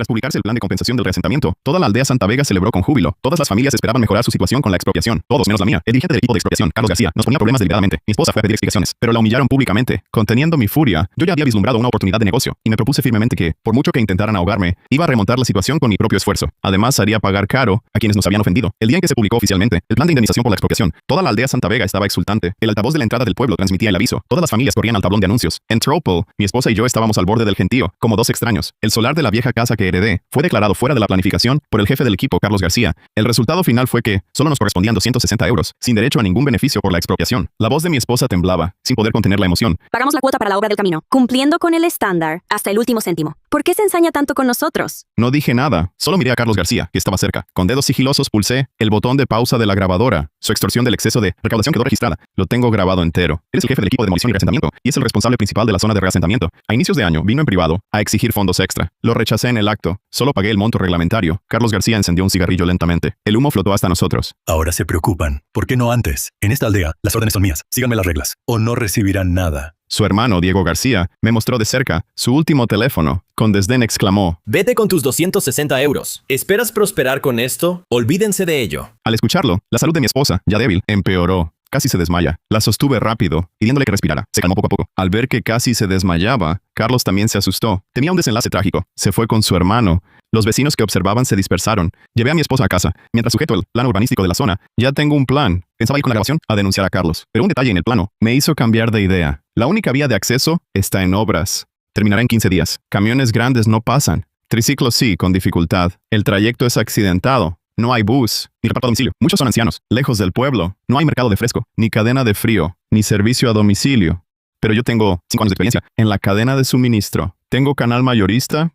Tras publicarse el plan de compensación del reasentamiento, toda la aldea Santa Vega celebró con júbilo. Todas las familias esperaban mejorar su situación con la expropiación. Todos menos la mía. El dirigente del equipo de expropiación, Carlos García, nos ponía problemas deliberadamente. Mi esposa fue a pedir explicaciones, pero la humillaron públicamente. Conteniendo mi furia, yo ya había vislumbrado una oportunidad de negocio y me propuse firmemente que, por mucho que intentaran ahogarme, iba a remontar la situación con mi propio esfuerzo. Además, haría pagar caro a quienes nos habían ofendido. El día en que se publicó oficialmente el plan de indemnización por la expropiación, toda la aldea Santa Vega estaba exultante. El altavoz de la entrada del pueblo transmitía el aviso. Todas las familias corrían al tablón de anuncios. En Tropel, mi esposa y yo estábamos al borde del gentío, como dos extraños. El solar de la vieja casa que heredé fue declarado fuera de la planificación por el jefe del equipo, Carlos García. El resultado final fue que solo nos correspondían 260 euros, sin derecho a ningún beneficio por la expropiación. La voz de mi esposa temblaba, sin poder contener la emoción. Pagamos la cuota para la obra del camino, cumpliendo con el estándar hasta el último céntimo. ¿Por qué se ensaña tanto con nosotros? No dije nada, solo miré a Carlos García, que estaba cerca. Con dedos sigilosos pulsé el botón de pausa de la grabadora. Su extorsión del exceso de recaudación quedó registrada. Lo tengo grabado entero. Eres el jefe del equipo de demolición y reasentamiento, y es el responsable principal de la zona de reasentamiento. A inicios de año, vino en privado a exigir fondos extra. Lo rechacé en el acto. Solo pagué el monto reglamentario. Carlos García encendió un cigarrillo lentamente. El humo flotó hasta nosotros. Ahora se preocupan. ¿Por qué no antes? En esta aldea, las órdenes son mías. Síganme las reglas, o no recibirán nada. Su hermano, Diego García, me mostró de cerca su último teléfono. Con desdén exclamó: Vete con tus 260 euros. ¿Esperas prosperar con esto? Olvídense de ello. Al escucharlo, la salud de mi esposa, ya débil, empeoró. Casi se desmaya. La sostuve rápido, pidiéndole que respirara. Se calmó poco a poco. Al ver que casi se desmayaba, Carlos también se asustó. Tenía un desenlace trágico. Se fue con su hermano. Los vecinos que observaban se dispersaron. Llevé a mi esposa a casa, mientras sujeto el plano urbanístico de la zona. Ya tengo un plan. Pensaba ir con la grabación a denunciar a Carlos, pero un detalle en el plano me hizo cambiar de idea. La única vía de acceso está en obras. Terminará en 15 días. Camiones grandes no pasan. Triciclos sí, con dificultad. El trayecto es accidentado. No hay bus, ni reparto a domicilio. Muchos son ancianos, lejos del pueblo. No hay mercado de fresco, ni cadena de frío, ni servicio a domicilio. Pero yo tengo 5 años de experiencia en la cadena de suministro. Tengo canal mayorista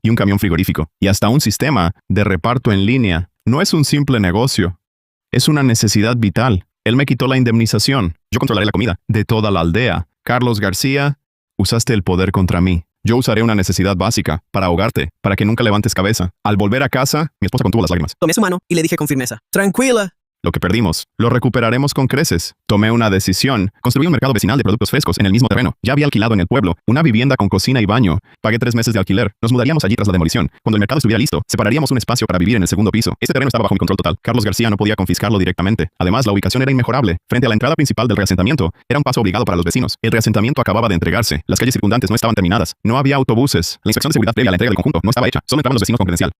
y un camión frigorífico. Y hasta un sistema de reparto en línea. No es un simple negocio. Es una necesidad vital. Él me quitó la indemnización. Yo controlaré la comida de toda la aldea. Carlos García, usaste el poder contra mí. Yo usaré una necesidad básica para ahogarte, para que nunca levantes cabeza. Al volver a casa, mi esposa contuvo las lágrimas. Tomé su mano y le dije con firmeza: Tranquila. Lo que perdimos, lo recuperaremos con creces. Tomé una decisión. Construí un mercado vecinal de productos frescos en el mismo terreno. Ya había alquilado en el pueblo una vivienda con cocina y baño. Pagué 3 meses de alquiler. Nos mudaríamos allí tras la demolición. Cuando el mercado estuviera listo, separaríamos un espacio para vivir en el segundo piso. Este terreno estaba bajo mi control total. Carlos García no podía confiscarlo directamente. Además, la ubicación era inmejorable. Frente a la entrada principal del reasentamiento, era un paso obligado para los vecinos. El reasentamiento acababa de entregarse. Las calles circundantes no estaban terminadas. No había autobuses. La inspección de seguridad previa a la entrega del conjunto no estaba hecha. Solo entraban los vecinos con credencial.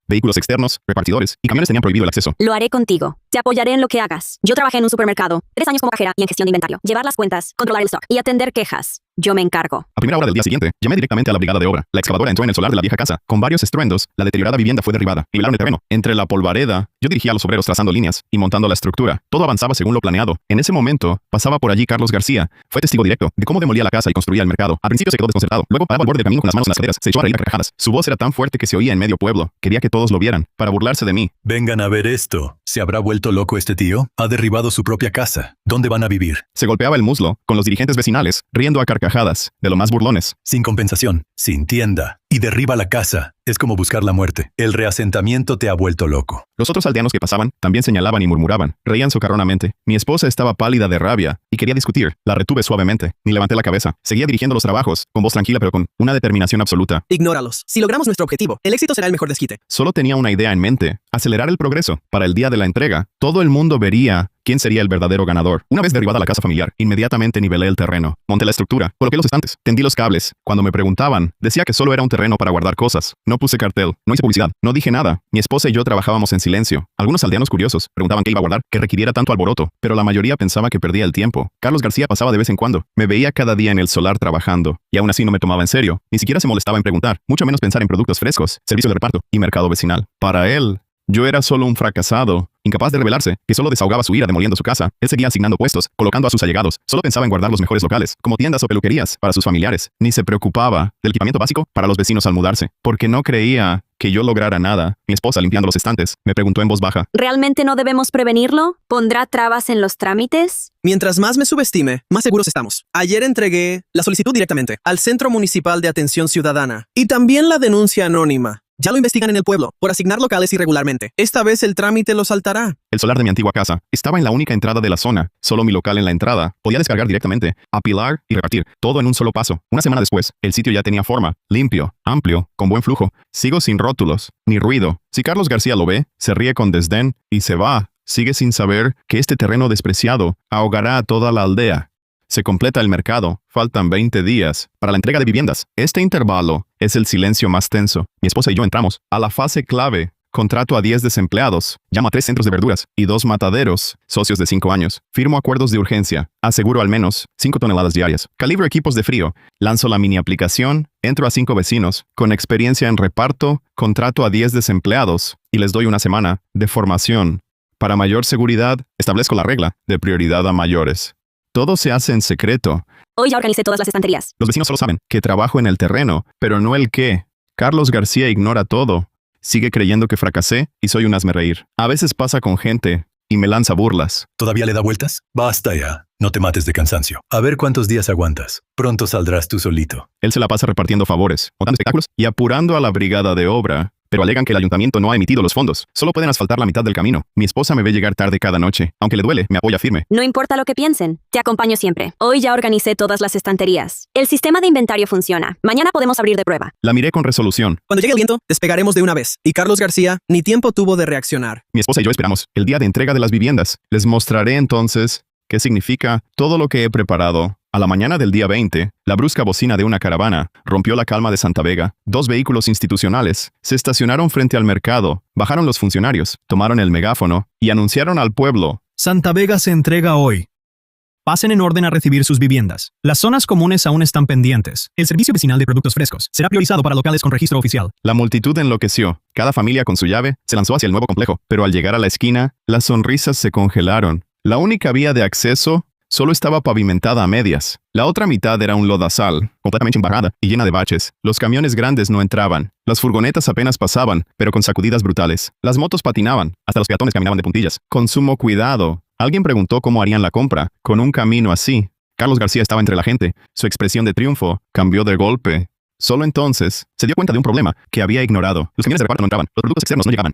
Vehículos externos, repartidores y camiones tenían prohibido el acceso. Lo haré contigo. Te apoyaré en lo que hagas. Yo trabajé en un supermercado, 3 años como cajera y en gestión de inventario. Llevar las cuentas, controlar el stock y atender quejas. Yo me encargo. A primera hora del día siguiente, llamé directamente a la brigada de obra. La excavadora entró en el solar de la vieja casa. Con varios estruendos, la deteriorada vivienda fue derribada. Nivelaron el terreno. Entre la polvareda, yo dirigía a los obreros trazando líneas y montando la estructura. Todo avanzaba según lo planeado. En ese momento, pasaba por allí Carlos García. Fue testigo directo de cómo demolía la casa y construía el mercado. Al principio se quedó desconcertado. Luego paraba al borde del camino con las manos en las caderas. Se echó a reír a carcajadas. Su voz era tan fuerte que se oía en medio pueblo. Quería que todos lo vieran, para burlarse de mí. Vengan a ver esto. ¿Se habrá vuelto loco este tío? Ha derribado su propia casa. ¿Dónde van a vivir? Se golpeaba el muslo con los dirigentes vecinales, riendo a carcajadas, de lo más burlones. Sin compensación, sin tienda. Y derriba la casa. Es como buscar la muerte. El reasentamiento te ha vuelto loco. Los otros aldeanos que pasaban también señalaban y murmuraban. Reían socarronamente. Mi esposa estaba pálida de rabia y quería discutir. La retuve suavemente. Ni levanté la cabeza. Seguía dirigiendo los trabajos, con voz tranquila pero con una determinación absoluta. Ignóralos. Si logramos nuestro objetivo, el éxito será el mejor desquite. Solo tenía una idea en mente. Acelerar el progreso. Para el día de la entrega, todo el mundo vería quién sería el verdadero ganador. Una vez derribada la casa familiar, inmediatamente nivelé el terreno. Monté la estructura, coloqué los estantes, tendí los cables. Cuando me preguntaban, decía que solo era un terreno para guardar cosas. No puse cartel, no hice publicidad, no dije nada. Mi esposa y yo trabajábamos en silencio. Algunos aldeanos curiosos preguntaban qué iba a guardar, que requiriera tanto alboroto, pero la mayoría pensaba que perdía el tiempo. Carlos García pasaba de vez en cuando. Me veía cada día en el solar trabajando, y aún así no me tomaba en serio. Ni siquiera se molestaba en preguntar, mucho menos pensar en productos frescos, servicio de reparto y mercado vecinal. Para él, yo era solo un fracasado, incapaz de rebelarse, que solo desahogaba su ira demoliendo su casa. Él seguía asignando puestos, colocando a sus allegados. Solo pensaba en guardar los mejores locales, como tiendas o peluquerías, para sus familiares. Ni se preocupaba del equipamiento básico para los vecinos al mudarse, porque no creía que yo lograra nada. Mi esposa, limpiando los estantes, me preguntó en voz baja: ¿Realmente no debemos prevenirlo? ¿Pondrá trabas en los trámites? Mientras más me subestime, más seguros estamos. Ayer entregué la solicitud directamente al Centro Municipal de Atención Ciudadana y también la denuncia anónima. Ya lo investigan en el pueblo por asignar locales irregularmente. Esta vez el trámite lo saltará. El solar de mi antigua casa estaba en la única entrada de la zona, solo mi local en la entrada. Podía descargar directamente, apilar y repartir, todo en un solo paso. Una semana después, el sitio ya tenía forma, limpio, amplio, con buen flujo. Sigo sin rótulos, ni ruido. Si Carlos García lo ve, se ríe con desdén y se va. Sigue sin saber que este terreno despreciado ahogará a toda la aldea. Se completa el mercado. Faltan 20 días para la entrega de viviendas. Este intervalo es el silencio más tenso. Mi esposa y yo entramos a la fase clave. Contrato a 10 desempleados. Llamo a 3 centros de verduras y 2 mataderos, socios de 5 años. Firmo acuerdos de urgencia. Aseguro al menos 5 toneladas diarias. Calibro equipos de frío. Lanzo la mini aplicación. Entro a 5 vecinos. Con experiencia en reparto, contrato a 10 desempleados y les doy una semana de formación. Para mayor seguridad, establezco la regla de prioridad a mayores. Todo se hace en secreto. Hoy ya organicé todas las estanterías. Los vecinos solo saben que trabajo en el terreno, pero no el qué. Carlos García ignora todo. Sigue creyendo que fracasé y soy un hazmerreír. A veces pasa con gente y me lanza burlas. ¿Todavía le da vueltas? Basta ya. No te mates de cansancio. A ver cuántos días aguantas. Pronto saldrás tú solito. Él se la pasa repartiendo favores, montando espectáculos y apurando a la brigada de obra. Pero alegan que el ayuntamiento no ha emitido los fondos. Solo pueden asfaltar la mitad del camino. Mi esposa me ve llegar tarde cada noche. Aunque le duele, me apoya firme. No importa lo que piensen, te acompaño siempre. Hoy ya organicé todas las estanterías. El sistema de inventario funciona. Mañana podemos abrir de prueba. La miré con resolución. Cuando llegue el viento, despegaremos de una vez. Y Carlos García ni tiempo tuvo de reaccionar. Mi esposa y yo esperamos el día de entrega de las viviendas. Les mostraré entonces qué significa todo lo que he preparado. A la mañana del día 20, la brusca bocina de una caravana rompió la calma de Santa Vega. 2 vehículos institucionales se estacionaron frente al mercado. Bajaron los funcionarios, tomaron el megáfono y anunciaron al pueblo. Santa Vega se entrega hoy. Pasen en orden a recibir sus viviendas. Las zonas comunes aún están pendientes. El servicio vecinal de productos frescos será priorizado para locales con registro oficial. La multitud enloqueció. Cada familia con su llave se lanzó hacia el nuevo complejo, pero al llegar a la esquina, las sonrisas se congelaron. La única vía de acceso solo estaba pavimentada a medias. La otra mitad era un lodazal, completamente embarrada y llena de baches. Los camiones grandes no entraban. Las furgonetas apenas pasaban, pero con sacudidas brutales. Las motos patinaban, hasta los peatones caminaban de puntillas. Con sumo cuidado. Alguien preguntó cómo harían la compra, con un camino así. Carlos García estaba entre la gente. Su expresión de triunfo cambió de golpe. Solo entonces se dio cuenta de un problema que había ignorado. Los camiones de reparto no entraban. Los productos externos no llegaban.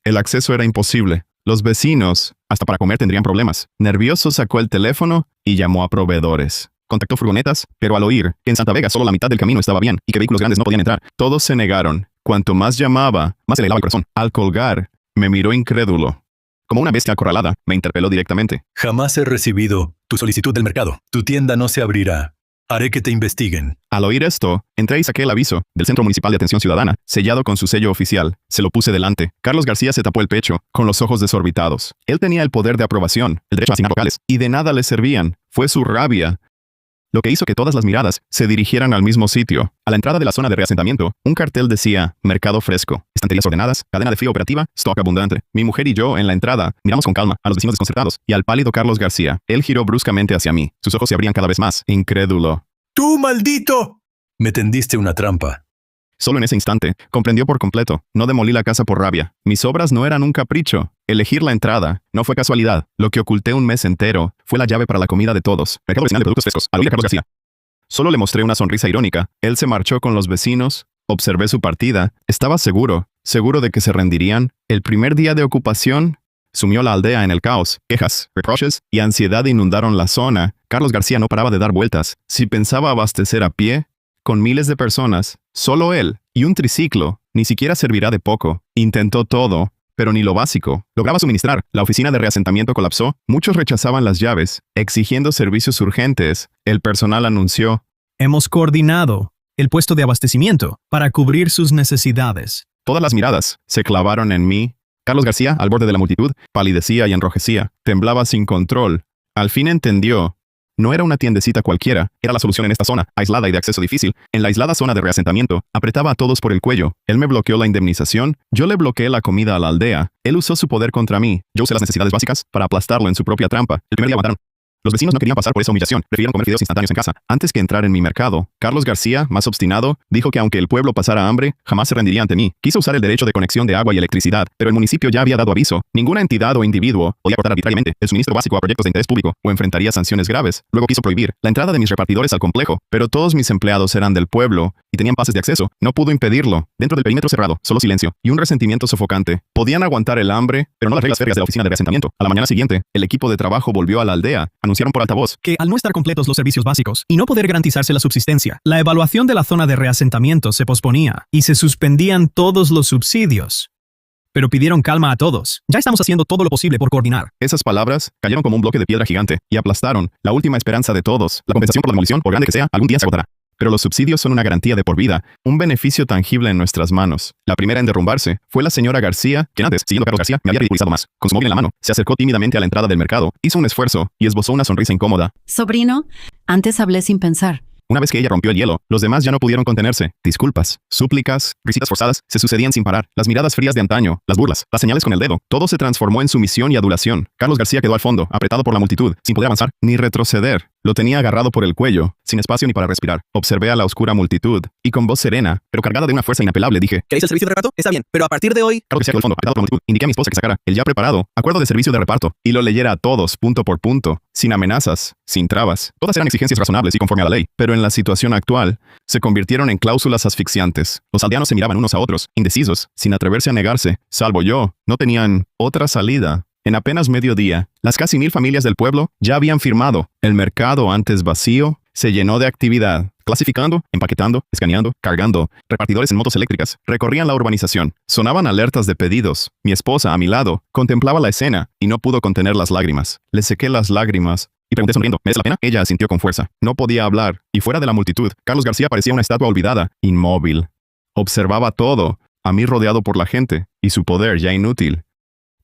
El acceso era imposible. Los vecinos, hasta para comer, tendrían problemas. Nervioso sacó el teléfono y llamó a proveedores. Contactó furgonetas, pero al oír que en Santa Vega solo la mitad del camino estaba bien y que vehículos grandes no podían entrar, todos se negaron. Cuanto más llamaba, más se le helaba el corazón. Al colgar, me miró incrédulo. Como una bestia acorralada, me interpeló directamente. Jamás he recibido tu solicitud del mercado. Tu tienda no se abrirá. Haré que te investiguen. Al oír esto, entré y saqué el aviso del Centro Municipal de Atención Ciudadana, sellado con su sello oficial. Se lo puse delante. Carlos García se tapó el pecho, con los ojos desorbitados. Él tenía el poder de aprobación, el derecho a asignar locales, y de nada le servían. Fue su rabia lo que hizo que todas las miradas se dirigieran al mismo sitio. A la entrada de la zona de reasentamiento, un cartel decía Mercado Fresco, estanterías ordenadas, cadena de frío operativa, stock abundante. Mi mujer y yo, en la entrada, miramos con calma a los vecinos desconcertados y al pálido Carlos García. Él giró bruscamente hacia mí. Sus ojos se abrían cada vez más, incrédulo. ¡Tú, maldito! Me tendiste una trampa. Solo en ese instante, comprendió por completo. No demolí la casa por rabia. Mis obras no eran un capricho. Elegir la entrada no fue casualidad. Lo que oculté un mes entero fue la llave para la comida de todos. Mercado vecinal de productos frescos. Al oír a Carlos García. Solo le mostré una sonrisa irónica. Él se marchó con los vecinos. Observé su partida. Estaba seguro de que se rendirían. El primer día de ocupación sumió la aldea en el caos. Quejas, reproches y ansiedad inundaron la zona. Carlos García no paraba de dar vueltas. Si pensaba abastecer a pie, con miles de personas, solo él y un triciclo, ni siquiera servirá de poco. Intentó todo, pero ni lo básico. Lograba suministrar. La oficina de reasentamiento colapsó. Muchos rechazaban las llaves, exigiendo servicios urgentes. El personal anunció: Hemos coordinado el puesto de abastecimiento para cubrir sus necesidades. Todas las miradas se clavaron en mí. Carlos García, al borde de la multitud, palidecía y enrojecía. Temblaba sin control. Al fin entendió. No era una tiendecita cualquiera, era la solución en esta zona, aislada y de acceso difícil. En la aislada zona de reasentamiento, apretaba a todos por el cuello. Él me bloqueó la indemnización, yo le bloqueé la comida a la aldea. Él usó su poder contra mí, yo usé las necesidades básicas para aplastarlo en su propia trampa. El primer día mataron. Los vecinos no querían pasar por esa humillación, prefirieron comer fideos instantáneos en casa. Antes que entrar en mi mercado, Carlos García, más obstinado, dijo que aunque el pueblo pasara hambre, jamás se rendiría ante mí. Quiso usar el derecho de conexión de agua y electricidad, pero el municipio ya había dado aviso. Ninguna entidad o individuo podía cortar arbitrariamente el suministro básico a proyectos de interés público o enfrentaría sanciones graves. Luego quiso prohibir la entrada de mis repartidores al complejo, pero todos mis empleados eran del pueblo y tenían pases de acceso. No pudo impedirlo. Dentro del perímetro cerrado, solo silencio y un resentimiento sofocante. Podían aguantar el hambre, pero no las reglas férreas de la oficina de reasentamiento. A la mañana siguiente, el equipo de trabajo volvió a la aldea. Anunciaron por altavoz Que al no estar completos los servicios básicos y no poder garantizarse la subsistencia, la evaluación de la zona de reasentamiento se posponía y se suspendían todos los subsidios. Pero pidieron calma a todos. Ya estamos haciendo todo lo posible por coordinar. esas palabras, cayeron como un bloque de piedra gigante y aplastaron la última esperanza de todos. La compensación por la demolición, por grande que sea, algún día se agotará. Pero los subsidios son una garantía de por vida, un beneficio tangible en nuestras manos. La primera en derrumbarse fue la señora García, quien antes, siguiendo a Carlos García, me había ridiculizado más. Con su móvil en la mano, se acercó tímidamente a la entrada del mercado, hizo un esfuerzo y esbozó una sonrisa incómoda. Sobrino, antes hablé sin pensar. Una vez que ella rompió el hielo, los demás ya no pudieron contenerse. Disculpas, súplicas, risitas forzadas se sucedían sin parar. Las miradas frías de antaño, las burlas, las señales con el dedo. Todo se transformó en sumisión y adulación. Carlos García quedó al fondo, apretado por la multitud, sin poder avanzar ni retroceder. Lo tenía agarrado por el cuello, sin espacio ni para respirar. Observé a la oscura multitud, y con voz serena, pero cargada de una fuerza inapelable, dije: ¿Queréis el servicio de reparto? Está bien, pero a partir de hoy... Carlos García quedó al fondo, apretado por la multitud. Indiqué a mi esposa que sacara el ya preparado acuerdo de servicio de reparto, y lo leyera a todos, punto por punto, sin amenazas, sin trabas. Todas eran exigencias razonables y conforme a la ley, pero en la situación actual, se convirtieron en cláusulas asfixiantes. Los aldeanos se miraban unos a otros, indecisos, sin atreverse a negarse, salvo yo. No tenían otra salida. En apenas mediodía, las casi 1000 familias del pueblo ya habían firmado. El mercado, antes vacío, se llenó de actividad. Clasificando, empaquetando, escaneando, cargando. Repartidores en motos eléctricas recorrían la urbanización. Sonaban alertas de pedidos. Mi esposa, a mi lado, contemplaba la escena y no pudo contener las lágrimas. Le sequé las lágrimas y pregunté sonriendo: ¿merece la pena? Ella asintió con fuerza. No podía hablar, y fuera de la multitud, Carlos García parecía una estatua olvidada, inmóvil. Observaba todo, a mí rodeado por la gente, y su poder ya inútil.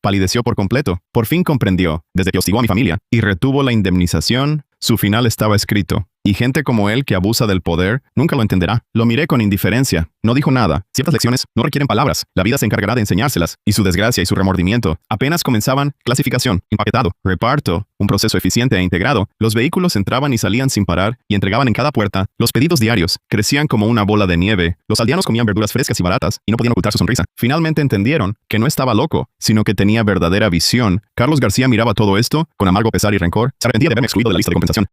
Palideció por completo. Por fin comprendió, desde que hostigó a mi familia, y retuvo la indemnización, su final estaba escrito. Y gente como él que abusa del poder nunca lo entenderá. Lo miré con indiferencia. No dijo nada. Ciertas lecciones no requieren palabras. La vida se encargará de enseñárselas. Y su desgracia y su remordimiento apenas comenzaban. Clasificación, empaquetado, reparto, un proceso eficiente e integrado. Los vehículos entraban y salían sin parar y entregaban en cada puerta. Los pedidos diarios crecían como una bola de nieve. Los aldeanos comían verduras frescas y baratas y no podían ocultar su sonrisa. Finalmente entendieron que no estaba loco, sino que tenía verdadera visión. Carlos García miraba todo esto con amargo pesar y rencor. Se arrepentía de haberme excluido de la lista de compensación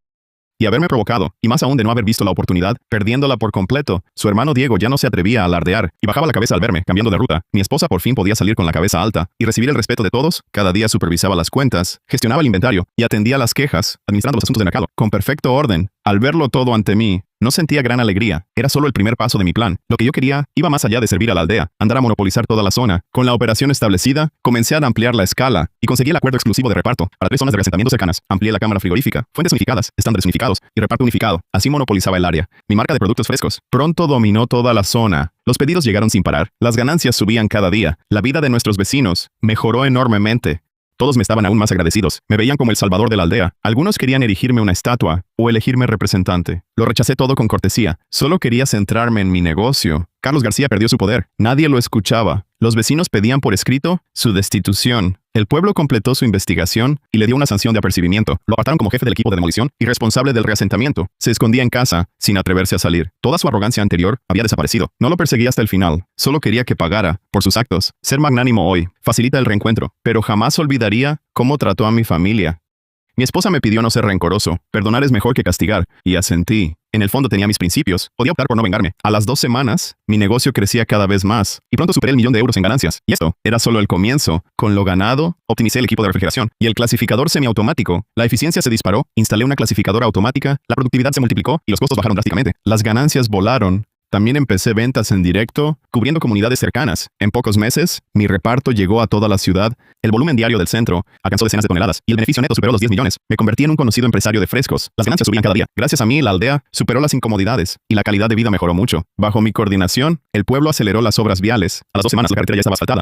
y haberme provocado, y más aún de no haber visto la oportunidad, perdiéndola por completo. Su hermano Diego ya no se atrevía a alardear, y bajaba la cabeza al verme, cambiando de ruta. Mi esposa por fin podía salir con la cabeza alta, y recibir el respeto de todos. Cada día supervisaba las cuentas, gestionaba el inventario, y atendía las quejas, administrando los asuntos de mercado, con perfecto orden. Al verlo todo ante mí, no sentía gran alegría. Era solo el primer paso de mi plan. Lo que yo quería iba más allá de servir a la aldea, andar a monopolizar toda la zona. Con la operación establecida, comencé a ampliar la escala y conseguí el acuerdo exclusivo de reparto para 3 zonas de reasentamiento cercanas. Amplié la cámara frigorífica, fuentes unificadas, estándares unificados y reparto unificado. Así monopolizaba el área. Mi marca de productos frescos pronto dominó toda la zona. Los pedidos llegaron sin parar. Las ganancias subían cada día. La vida de nuestros vecinos mejoró enormemente. Todos me estaban aún más agradecidos. Me veían como el salvador de la aldea. Algunos querían erigirme una estatua o elegirme representante. Lo rechacé todo con cortesía. Solo quería centrarme en mi negocio. Carlos García perdió su poder. Nadie lo escuchaba. Los vecinos pedían por escrito su destitución. El pueblo completó su investigación y le dio una sanción de apercibimiento. Lo apartaron como jefe del equipo de demolición y responsable del reasentamiento. Se escondía en casa, sin atreverse a salir. Toda su arrogancia anterior había desaparecido. No lo perseguía hasta el final. Solo quería que pagara por sus actos. Ser magnánimo hoy facilita el reencuentro, pero jamás olvidaría cómo trató a mi familia. Mi esposa me pidió no ser rencoroso. Perdonar es mejor que castigar, y asentí. En el fondo tenía mis principios. Podía optar por no vengarme. A las 2 semanas, mi negocio crecía cada vez más, y pronto superé el 1.000.000 de euros en ganancias. Y esto era solo el comienzo. Con lo ganado, optimicé el equipo de refrigeración y el clasificador semiautomático. La eficiencia se disparó, instalé una clasificadora automática, la productividad se multiplicó y los costos bajaron drásticamente. Las ganancias volaron. También empecé ventas en directo, cubriendo comunidades cercanas. En pocos meses, mi reparto llegó a toda la ciudad. El volumen diario del centro alcanzó decenas de toneladas y el beneficio neto superó los 10 millones. Me convertí en un conocido empresario de frescos. Las ganancias subían cada día. Gracias a mí, la aldea superó las incomodidades y la calidad de vida mejoró mucho. Bajo mi coordinación, el pueblo aceleró las obras viales. A las 2 semanas, la carretera ya estaba asfaltada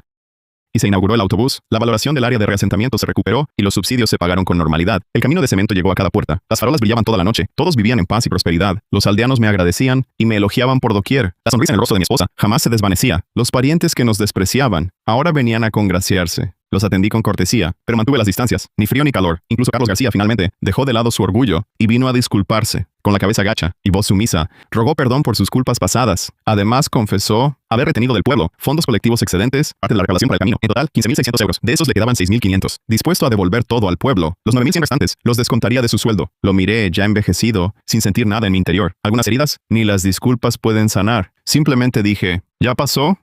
y se inauguró el autobús. La valoración del área de reasentamiento se recuperó y los subsidios se pagaron con normalidad. El camino de cemento llegó a cada puerta. Las farolas brillaban toda la noche. Todos vivían en paz y prosperidad. Los aldeanos me agradecían y me elogiaban por doquier. La sonrisa en el rostro de mi esposa jamás se desvanecía. Los parientes que nos despreciaban ahora venían a congraciarse. Los atendí con cortesía, pero mantuve las distancias. Ni frío ni calor. Incluso Carlos García finalmente dejó de lado su orgullo y vino a disculparse. con la cabeza gacha y voz sumisa, rogó perdón por sus culpas pasadas. Además, confesó haber retenido del pueblo fondos colectivos excedentes, parte de la recaudación para el camino. En total, 15.600 euros. De esos le quedaban 6.500. Dispuesto a devolver todo al pueblo, los 9.100 restantes los descontaría de su sueldo. Lo miré, ya envejecido, sin sentir nada en mi interior. Algunas heridas, ni las disculpas pueden sanar. Simplemente dije, ¿ya pasó?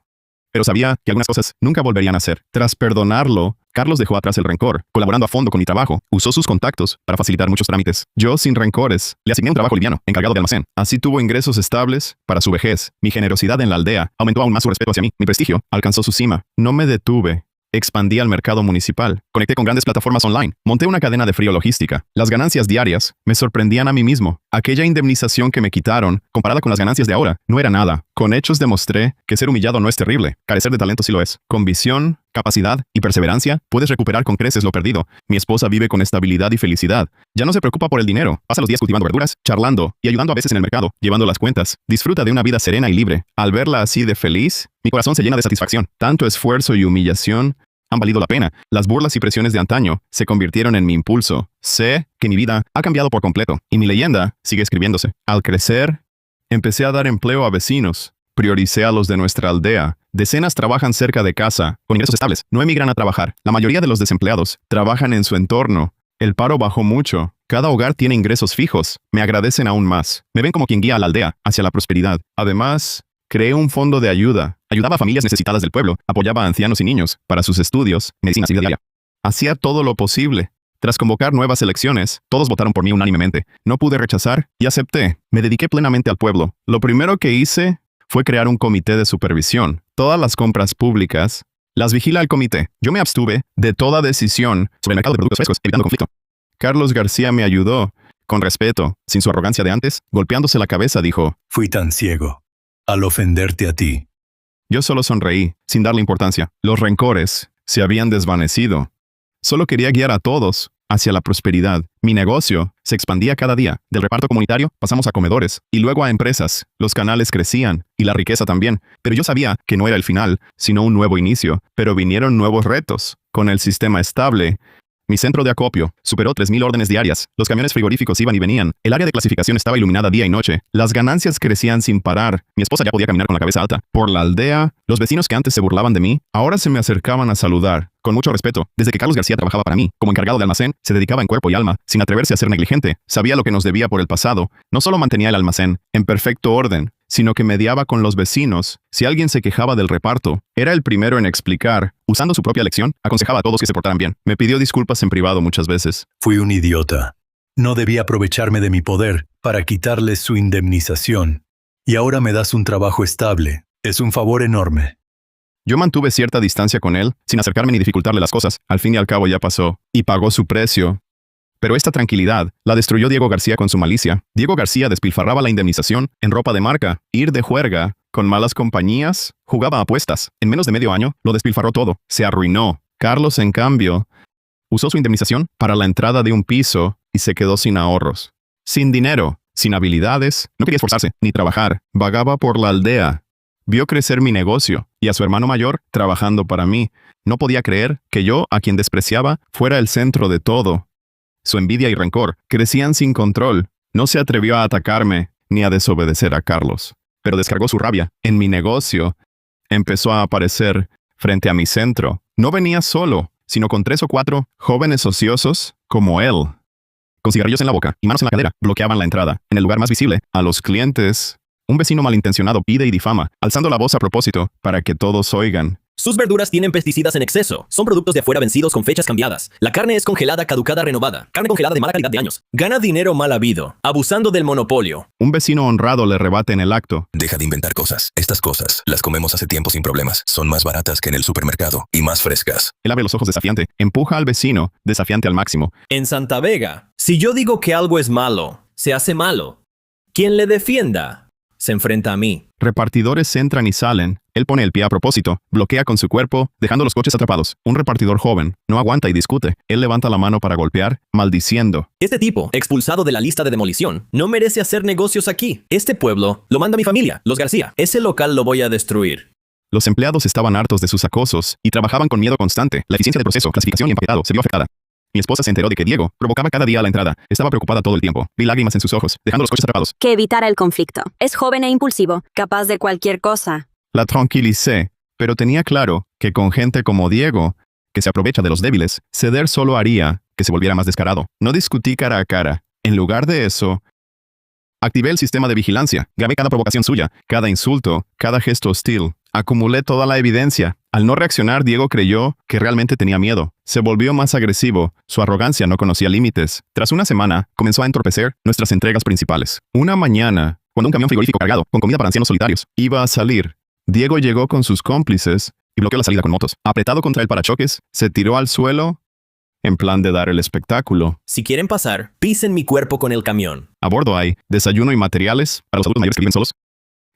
Pero sabía que algunas cosas nunca volverían a ser. Tras perdonarlo, Carlos dejó atrás el rencor, colaborando a fondo con mi trabajo. Usó sus contactos para facilitar muchos trámites. Yo, sin rencores, le asigné un trabajo liviano, encargado de almacén. Así tuvo ingresos estables para su vejez. Mi generosidad en la aldea aumentó aún más su respeto hacia mí. Mi prestigio alcanzó su cima. No me detuve. Expandí al mercado municipal. Conecté con grandes plataformas online. Monté una cadena de frío logística. Las ganancias diarias me sorprendían a mí mismo. Aquella indemnización que me quitaron, comparada con las ganancias de ahora, no era nada. Con hechos demostré que ser humillado no es terrible. Carecer de talento sí lo es. Con visión, capacidad y perseverancia, puedes recuperar con creces lo perdido. Mi esposa vive con estabilidad y felicidad. Ya no se preocupa por el dinero. Pasa los días cultivando verduras, charlando y ayudando a veces en el mercado, llevando las cuentas. Disfruta de una vida serena y libre. Al verla así de feliz, mi corazón se llena de satisfacción. Tanto esfuerzo y humillación han valido la pena. Las burlas y presiones de antaño se convirtieron en mi impulso. Sé que mi vida ha cambiado por completo y mi leyenda sigue escribiéndose. Al crecer, empecé a dar empleo a vecinos. Prioricé a los de nuestra aldea. Decenas trabajan cerca de casa, con ingresos estables. No emigran a trabajar. La mayoría de los desempleados trabajan en su entorno. El paro bajó mucho. Cada hogar tiene ingresos fijos. Me agradecen aún más. Me ven como quien guía a la aldea hacia la prosperidad. Además, creé un fondo de ayuda. Ayudaba a familias necesitadas del pueblo. Apoyaba a ancianos y niños para sus estudios, medicinas y vida diaria. Hacía todo lo posible. Tras convocar nuevas elecciones, todos votaron por mí unánimemente. No pude rechazar y acepté. Me dediqué plenamente al pueblo. Lo primero que hice fue crear un comité de supervisión. Todas las compras públicas las vigila el comité. Yo me abstuve de toda decisión sobre el mercado de productos frescos, evitando conflicto. Carlos García me ayudó, con respeto, sin su arrogancia de antes. Golpeándose la cabeza, dijo: Fui tan ciego al ofenderte a ti. Yo solo sonreí, sin darle importancia. Los rencores se habían desvanecido. Solo quería guiar a todos hacia la prosperidad. Mi negocio se expandía cada día. Del reparto comunitario pasamos a comedores y luego a empresas. Los canales crecían y la riqueza también. Pero yo sabía que no era el final, sino un nuevo inicio. Pero vinieron nuevos retos. Con el sistema estable, mi centro de acopio superó 3.000 órdenes diarias. Los camiones frigoríficos iban y venían. El área de clasificación estaba iluminada día y noche. Las ganancias crecían sin parar. Mi esposa ya podía caminar con la cabeza alta. Por la aldea, los vecinos que antes se burlaban de mí, ahora se me acercaban a saludar. Con mucho respeto. Desde que Carlos García trabajaba para mí, como encargado de almacén, se dedicaba en cuerpo y alma, sin atreverse a ser negligente. Sabía lo que nos debía por el pasado. No solo mantenía el almacén en perfecto orden, sino que mediaba con los vecinos. Si alguien se quejaba del reparto, era el primero en explicar. Usando su propia lección, aconsejaba a todos que se portaran bien. Me pidió disculpas en privado muchas veces. Fui un idiota. No debí aprovecharme de mi poder para quitarles su indemnización. Y ahora me das un trabajo estable. Es un favor enorme. Yo mantuve cierta distancia con él, sin acercarme ni dificultarle las cosas. Al fin y al cabo ya pasó, y pagó su precio. Pero esta tranquilidad la destruyó Diego García con su malicia. Diego García despilfarraba la indemnización en ropa de marca, ir de juerga, con malas compañías, jugaba a apuestas. En menos de medio año, lo despilfarró todo. Se arruinó. Carlos, en cambio, usó su indemnización para la entrada de un piso y se quedó sin ahorros. Sin dinero, sin habilidades, no quería esforzarse ni trabajar. Vagaba por la aldea. Vio crecer mi negocio y a su hermano mayor trabajando para mí. No podía creer que yo, a quien despreciaba, fuera el centro de todo. Su envidia y rencor crecían sin control. No se atrevió a atacarme ni a desobedecer a Carlos, pero descargó su rabia en mi negocio. Empezó a aparecer frente a mi centro. No venía solo, sino con 3 o 4 jóvenes ociosos como él. Con cigarrillos en la boca y manos en la cadera, bloqueaban la entrada. En el lugar más visible, a los clientes, un vecino malintencionado pide y difama, alzando la voz a propósito para que todos oigan. Sus verduras tienen pesticidas en exceso. Son productos de afuera vencidos con fechas cambiadas. La carne es congelada, caducada, renovada. Carne congelada de mala calidad de años. Gana dinero mal habido, abusando del monopolio. Un vecino honrado le rebate en el acto. Deja de inventar cosas. Estas cosas las comemos hace tiempo sin problemas. Son más baratas que en el supermercado y más frescas. Él abre los ojos desafiante, empuja al vecino, desafiante al máximo. En Santa Vega, si yo digo que algo es malo, se hace malo. Quien le defienda se enfrenta a mí. Repartidores entran y salen. Él pone el pie a propósito, bloquea con su cuerpo, dejando los coches atrapados. Un repartidor joven no aguanta y discute. Él levanta la mano para golpear, maldiciendo. Este tipo, expulsado de la lista de demolición, no merece hacer negocios aquí. Este pueblo lo manda mi familia, los García. Ese local lo voy a destruir. Los empleados estaban hartos de sus acosos y trabajaban con miedo constante. La eficiencia del proceso, clasificación y empaquetado se vio afectada. Mi esposa se enteró de que Diego provocaba cada día a la entrada. Estaba preocupada todo el tiempo. Vi lágrimas en sus ojos, dejando los coches atrapados. Que evitara el conflicto. Es joven e impulsivo, capaz de cualquier cosa. La tranquilicé, pero tenía claro que con gente como Diego, que se aprovecha de los débiles, ceder solo haría que se volviera más descarado. No discutí cara a cara. En lugar de eso, activé el sistema de vigilancia. Grabé cada provocación suya, cada insulto, cada gesto hostil. Acumulé toda la evidencia. Al no reaccionar, Diego creyó que realmente tenía miedo. Se volvió más agresivo. Su arrogancia no conocía límites. Tras una semana, comenzó a entorpecer nuestras entregas principales. Una mañana, cuando un camión frigorífico cargado con comida para ancianos solitarios iba a salir, Diego llegó con sus cómplices y bloqueó la salida con motos. Apretado contra el parachoques, se tiró al suelo en plan de dar el espectáculo. Si quieren pasar, pisen mi cuerpo con el camión. A bordo hay desayuno y materiales para los adultos mayores que viven solos.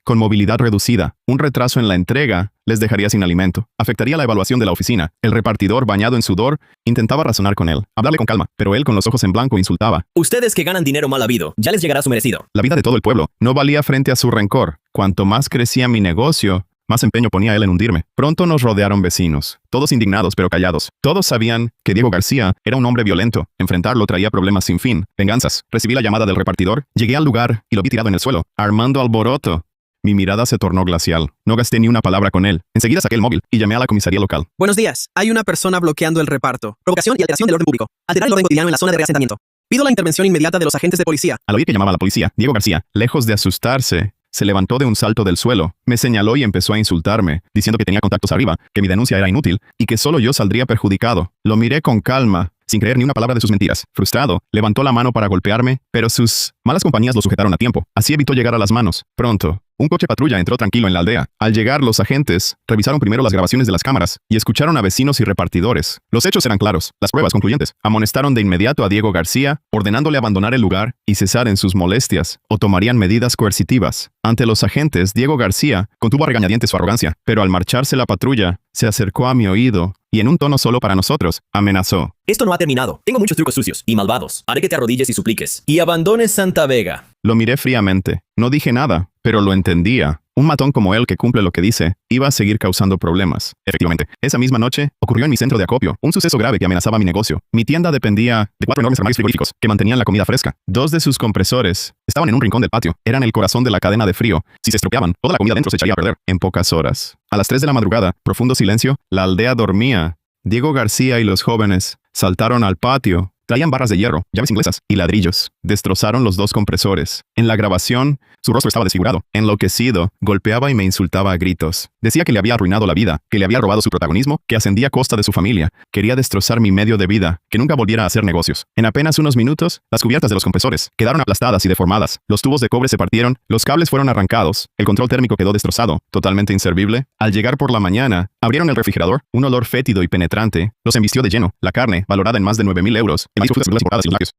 Con movilidad reducida, un retraso en la entrega les dejaría sin alimento. Afectaría la evaluación de la oficina. El repartidor, bañado en sudor, intentaba razonar con él, hablarle con calma, pero él con los ojos en blanco insultaba. Ustedes que ganan dinero mal habido, ya les llegará su merecido. La vida de todo el pueblo no valía frente a su rencor. Cuanto más crecía mi negocio, más empeño ponía él en hundirme. Pronto nos rodearon vecinos, todos indignados pero callados. Todos sabían que Diego García era un hombre violento. Enfrentarlo traía problemas sin fin, venganzas. Recibí la llamada del repartidor, llegué al lugar y lo vi tirado en el suelo, armando alboroto. Mi mirada se tornó glacial. No gasté ni una palabra con él. Enseguida saqué el móvil y llamé a la comisaría local. Buenos días. Hay una persona bloqueando el reparto. Provocación y alteración del orden público. Alterar el orden cotidiano en la zona de reasentamiento. Pido la intervención inmediata de los agentes de policía. Al oír que llamaba a la policía, Diego García, lejos de asustarse, se levantó de un salto del suelo, me señaló y empezó a insultarme, diciendo que tenía contactos arriba, que mi denuncia era inútil y que solo yo saldría perjudicado. Lo miré con calma, sin creer ni una palabra de sus mentiras. Frustrado, levantó la mano para golpearme, pero sus malas compañías lo sujetaron a tiempo. Así evitó llegar a las manos. Pronto, un coche patrulla entró tranquilo en la aldea. Al llegar, los agentes revisaron primero las grabaciones de las cámaras y escucharon a vecinos y repartidores. Los hechos eran claros, las pruebas concluyentes. Amonestaron de inmediato a Diego García, ordenándole abandonar el lugar y cesar en sus molestias, o tomarían medidas coercitivas. Ante los agentes, Diego García contuvo a regañadientes su arrogancia, pero al marcharse la patrulla, se acercó a mi oído y en un tono solo para nosotros, amenazó. Esto no ha terminado. Tengo muchos trucos sucios y malvados. Haré que te arrodilles y supliques. Y abandones Santa Vega. Lo miré fríamente. No dije nada, pero lo entendía. Un matón como él que cumple lo que dice, iba a seguir causando problemas. Efectivamente, esa misma noche ocurrió en mi centro de acopio un suceso grave que amenazaba mi negocio. Mi tienda dependía de 4 enormes armarios frigoríficos que mantenían la comida fresca. 2 de sus compresores estaban en un rincón del patio. Eran el corazón de la cadena de frío. Si se estropeaban, toda la comida dentro se echaría a perder en pocas horas. A las 3 de la madrugada, profundo silencio, la aldea dormía. Diego García y los jóvenes saltaron al patio. Traían barras de hierro, llaves inglesas y ladrillos. Destrozaron los 2 compresores. En la grabación, su rostro estaba desfigurado. Enloquecido, golpeaba y me insultaba a gritos. Decía que le había arruinado la vida, que le había robado su protagonismo, que ascendía a costa de su familia. Quería destrozar mi medio de vida, que nunca volviera a hacer negocios. En apenas unos minutos, las cubiertas de los compresores quedaron aplastadas y deformadas. Los tubos de cobre se partieron, los cables fueron arrancados, el control térmico quedó destrozado, totalmente inservible. Al llegar por la mañana, abrieron el refrigerador, un olor fétido y penetrante los embistió de lleno. La carne, valorada en más de 9,000 euros, el maíz, frutas, verduras importadas y los lácteos.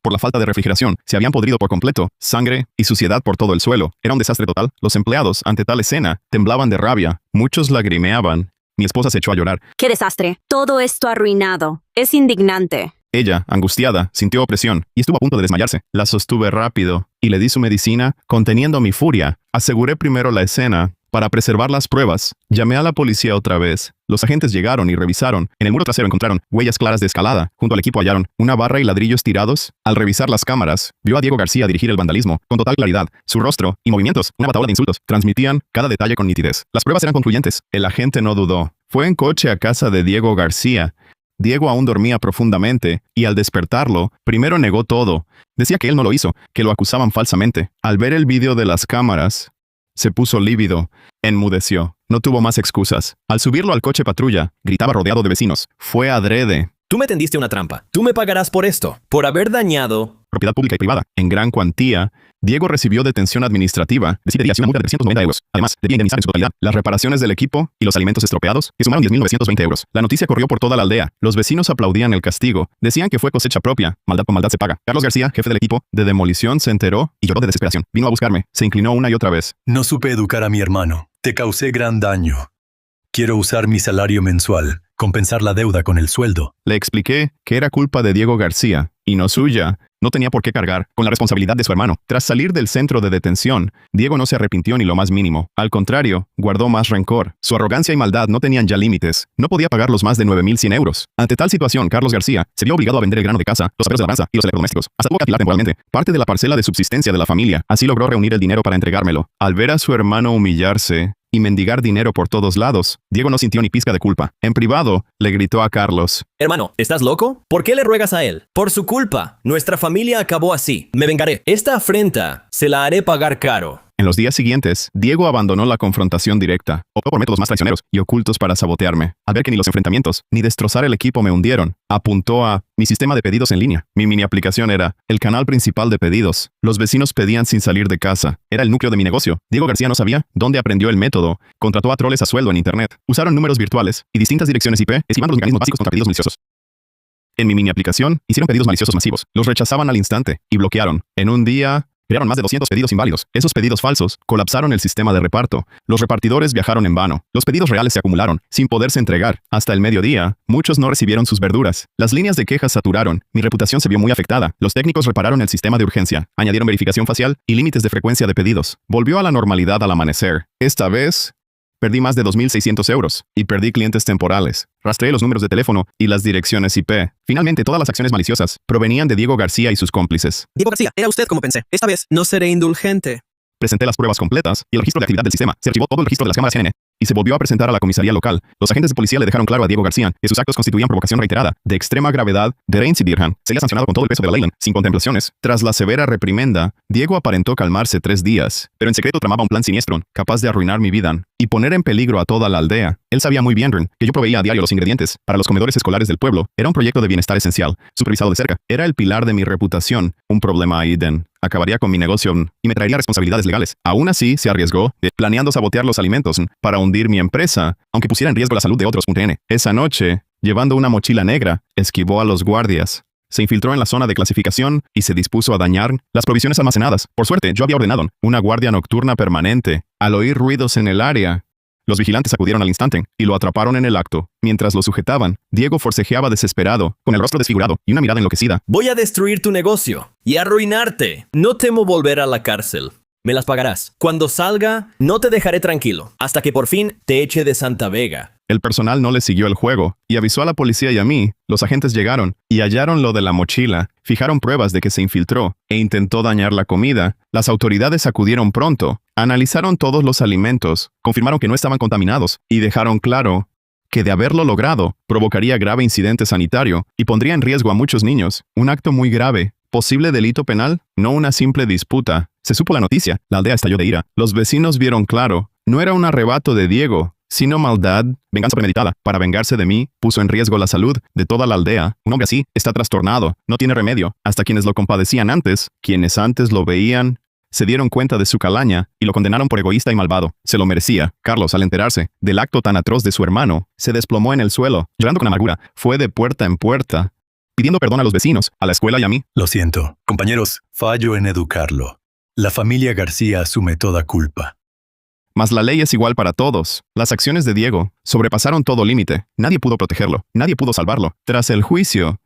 Por la falta de refrigeración, se habían podrido por completo, sangre y suciedad por todo el suelo. Era un desastre total. Los empleados, ante tal escena, temblaban de rabia. Muchos lagrimeaban. Mi esposa se echó a llorar. ¡Qué desastre! Todo esto arruinado. Es indignante. Ella, angustiada, sintió opresión y estuvo a punto de desmayarse. La sostuve rápido y le di su medicina, conteniendo mi furia. Aseguré primero la escena. Para preservar las pruebas, llamé a la policía otra vez. Los agentes llegaron y revisaron. En el muro trasero encontraron huellas claras de escalada. Junto al equipo hallaron una barra y ladrillos tirados. Al revisar las cámaras, vio a Diego García dirigir el vandalismo con total claridad. Su rostro y movimientos, una bataola de insultos, transmitían cada detalle con nitidez. Las pruebas eran concluyentes. El agente no dudó. Fue en coche a casa de Diego García. Diego aún dormía profundamente, y al despertarlo, primero negó todo. Decía que él no lo hizo, que lo acusaban falsamente. Al ver el vídeo de las cámaras, se puso lívido, enmudeció. No tuvo más excusas. Al subirlo al coche patrulla, gritaba rodeado de vecinos. Fue adrede. Tú me tendiste una trampa. Tú me pagarás por esto. Por haber dañado propiedad pública y privada. En gran cuantía, Diego recibió detención administrativa de 7 días y una multa de 390 euros. Además, debía indemnizar en su totalidad las reparaciones del equipo y los alimentos estropeados, que sumaron 10.920 euros. La noticia corrió por toda la aldea. Los vecinos aplaudían el castigo. Decían que fue cosecha propia. Maldad con maldad se paga. Carlos García, jefe del equipo de demolición, se enteró y lloró de desesperación. Vino a buscarme. Se inclinó una y otra vez. No supe educar a mi hermano. Te causé gran daño. Quiero usar mi salario mensual, compensar la deuda con el sueldo. Le expliqué que era culpa de Diego García y no suya. No tenía por qué cargar con la responsabilidad de su hermano. Tras salir del centro de detención, Diego no se arrepintió ni lo más mínimo. Al contrario, guardó más rencor. Su arrogancia y maldad no tenían ya límites. No podía pagar los más de 9.100 euros. Ante tal situación, Carlos García se vio obligado a vender el grano de casa, los aperos de labranza y los electrodomésticos. Hasta tuvo que alquilar temporalmente parte de la parcela de subsistencia de la familia. Así logró reunir el dinero para entregármelo. Al ver a su hermano humillarse y mendigar dinero por todos lados, Diego no sintió ni pizca de culpa. En privado, le gritó a Carlos: Hermano, ¿estás loco? ¿Por qué le ruegas a él? Por su culpa. Nuestra familia acabó así. Me vengaré. Esta afrenta se la haré pagar caro. En los días siguientes, Diego abandonó la confrontación directa. Optó por métodos más traicioneros y ocultos para sabotearme. Al ver que ni los enfrentamientos ni destrozar el equipo me hundieron, apuntó a mi sistema de pedidos en línea. Mi mini aplicación era el canal principal de pedidos. Los vecinos pedían sin salir de casa. Era el núcleo de mi negocio. Diego García no sabía dónde aprendió el método. Contrató a troles a sueldo en internet. Usaron números virtuales y distintas direcciones IP, esquivando los mecanismos básicos contra pedidos maliciosos. En mi mini aplicación, hicieron pedidos maliciosos masivos. Los rechazaban al instante y bloquearon. En un día, crearon más de 200 pedidos inválidos. Esos pedidos falsos colapsaron el sistema de reparto. Los repartidores viajaron en vano. Los pedidos reales se acumularon, sin poderse entregar. Hasta el mediodía, muchos no recibieron sus verduras. Las líneas de quejas saturaron. Mi reputación se vio muy afectada. Los técnicos repararon el sistema de urgencia. Añadieron verificación facial y límites de frecuencia de pedidos. Volvió a la normalidad al amanecer. Esta vez, perdí más de 2.600 euros y perdí clientes temporales. Rastreé los números de teléfono y las direcciones IP. Finalmente, todas las acciones maliciosas provenían de Diego García y sus cómplices. Diego García, era usted como pensé. Esta vez no seré indulgente. Presenté las pruebas completas y el registro de actividad del sistema. Se archivó todo el registro de las cámaras CNN y se volvió a presentar a la comisaría local. Los agentes de policía le dejaron claro a Diego García que sus actos constituían provocación reiterada, de extrema gravedad, de reincidirhan. Sería sancionado con todo el peso de la ley, sin contemplaciones. Tras la severa reprimenda, Diego aparentó calmarse 3 días, pero en secreto tramaba un plan siniestro, capaz de arruinar mi vida y poner en peligro a toda la aldea. Él sabía muy bien, que yo proveía a diario los ingredientes para los comedores escolares del pueblo. Era un proyecto de bienestar esencial, supervisado de cerca. Era el pilar de mi reputación. Un problema ahí, acabaría con mi negocio y me traería responsabilidades legales. Aún así, se arriesgó, planeando sabotear los alimentos para hundir mi empresa, aunque pusiera en riesgo la salud de otros. Esa noche, llevando una mochila negra, esquivó a los guardias. Se infiltró en la zona de clasificación y se dispuso a dañar las provisiones almacenadas. Por suerte, yo había ordenado una guardia nocturna permanente. Al oír ruidos en el área, los vigilantes acudieron al instante y lo atraparon en el acto. Mientras lo sujetaban, Diego forcejeaba desesperado, con el rostro desfigurado y una mirada enloquecida. Voy a destruir tu negocio y arruinarte. No temo volver a la cárcel. Me las pagarás. Cuando salga, no te dejaré tranquilo, hasta que por fin te eche de Santa Vega. El personal no le siguió el juego y avisó a la policía y a mí. Los agentes llegaron y hallaron lo de la mochila, fijaron pruebas de que se infiltró e intentó dañar la comida. Las autoridades acudieron pronto, analizaron todos los alimentos, confirmaron que no estaban contaminados y dejaron claro que de haberlo logrado, provocaría grave incidente sanitario y pondría en riesgo a muchos niños. Un acto muy grave. ¿Posible delito penal? No una simple disputa. Se supo la noticia. La aldea estalló de ira. Los vecinos vieron claro. No era un arrebato de Diego, sino maldad, venganza premeditada. Para vengarse de mí, puso en riesgo la salud de toda la aldea. Un hombre así está trastornado. No tiene remedio. Hasta quienes lo compadecían antes, quienes antes lo veían, se dieron cuenta de su calaña y lo condenaron por egoísta y malvado. Se lo merecía. Carlos, al enterarse del acto tan atroz de su hermano, se desplomó en el suelo, llorando con amargura. Fue de puerta en puerta, pidiendo perdón a los vecinos, a la escuela y a mí. Lo siento, compañeros, fallo en educarlo. La familia García asume toda culpa. Mas la ley es igual para todos. Las acciones de Diego sobrepasaron todo límite. Nadie pudo protegerlo. Nadie pudo salvarlo. Tras el juicio,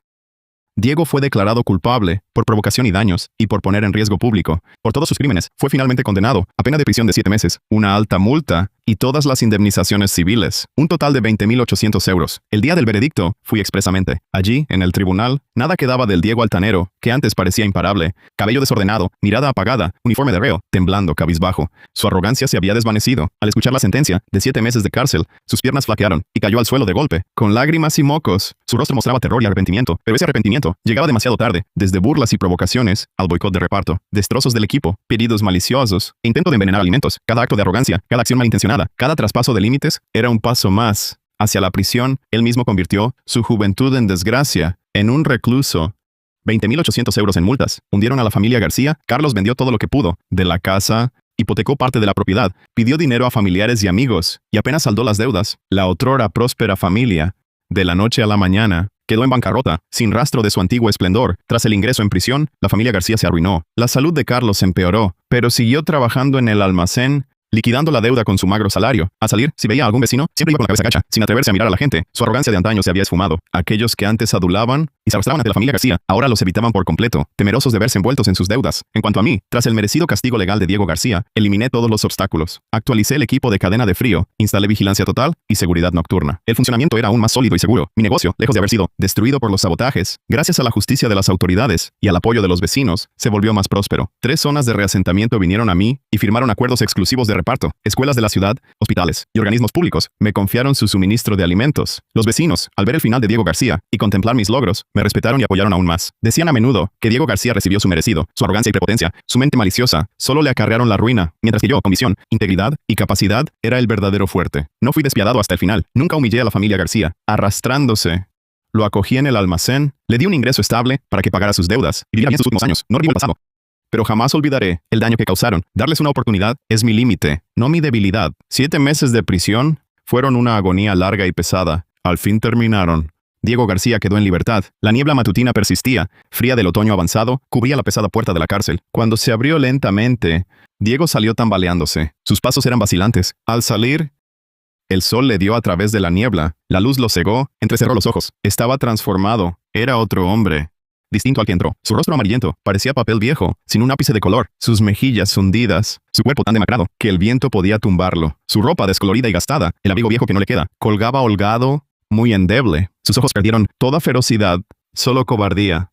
Diego fue declarado culpable por provocación y daños y por poner en riesgo público. Por todos sus crímenes, fue finalmente condenado a pena de prisión de 7 meses, una alta multa y todas las indemnizaciones civiles. Un total de 20.800 euros. El día del veredicto, fui expresamente. Allí, en el tribunal, nada quedaba del Diego altanero, que antes parecía imparable. Cabello desordenado, mirada apagada, uniforme de reo, temblando cabizbajo. Su arrogancia se había desvanecido. Al escuchar la sentencia de 7 meses de cárcel, sus piernas flaquearon y cayó al suelo de golpe, con lágrimas y mocos. Su rostro mostraba terror y arrepentimiento, pero ese arrepentimiento llegaba demasiado tarde, desde burlas y provocaciones al boicot de reparto, destrozos del equipo, pedidos maliciosos, intento de envenenar alimentos, cada acto de arrogancia, cada acción malintencionada, cada traspaso de límites era un paso más hacia la prisión. Él mismo convirtió su juventud en desgracia, en un recluso. 20.800 euros en multas hundieron a la familia García. Carlos vendió todo lo que pudo de la casa, hipotecó parte de la propiedad, pidió dinero a familiares y amigos y apenas saldó las deudas. La otrora próspera familia, de la noche a la mañana, quedó en bancarrota, sin rastro de su antiguo esplendor. Tras el ingreso en prisión, la familia García se arruinó. La salud de Carlos empeoró, pero siguió trabajando en el almacén, liquidando la deuda con su magro salario. Al salir, si veía a algún vecino, siempre iba con la cabeza gacha, sin atreverse a mirar a la gente. Su arrogancia de antaño se había esfumado. Aquellos que antes adulaban y se arrastraban ante la familia García, ahora los evitaban por completo, temerosos de verse envueltos en sus deudas. En cuanto a mí, tras el merecido castigo legal de Diego García, eliminé todos los obstáculos. Actualicé el equipo de cadena de frío, instalé vigilancia total y seguridad nocturna. El funcionamiento era aún más sólido y seguro. Mi negocio, lejos de haber sido destruido por los sabotajes, gracias a la justicia de las autoridades y al apoyo de los vecinos, se volvió más próspero. 3 zonas de reasentamiento vinieron a mí y firmaron acuerdos exclusivos de reparto. Escuelas de la ciudad, hospitales y organismos públicos me confiaron su suministro de alimentos. Los vecinos, al ver el final de Diego García y contemplar mis logros, me respetaron y apoyaron aún más. Decían a menudo que Diego García recibió su merecido. Su arrogancia y prepotencia, su mente maliciosa, solo le acarrearon la ruina, mientras que yo, con visión, integridad y capacidad, era el verdadero fuerte. No fui despiadado hasta el final. Nunca humillé a la familia García. Arrastrándose, lo acogí en el almacén, le di un ingreso estable para que pagara sus deudas y viviera bien sus últimos años. No revivo el pasado. Pero jamás olvidaré el daño que causaron. Darles una oportunidad es mi límite, no mi debilidad. 7 meses de prisión fueron una agonía larga y pesada. Al fin terminaron. Diego García quedó en libertad. La niebla matutina persistía, fría del otoño avanzado, cubría la pesada puerta de la cárcel. Cuando se abrió lentamente, Diego salió tambaleándose. Sus pasos eran vacilantes. Al salir, el sol le dio a través de la niebla. La luz lo cegó, entrecerró los ojos. Estaba transformado. Era otro hombre. Distinto al que entró. Su rostro amarillento parecía papel viejo, sin un ápice de color. Sus mejillas hundidas. Su cuerpo tan demacrado que el viento podía tumbarlo. Su ropa descolorida y gastada, el abrigo viejo que no le queda, colgaba holgado, muy endeble. Sus ojos perdieron toda ferocidad, solo cobardía.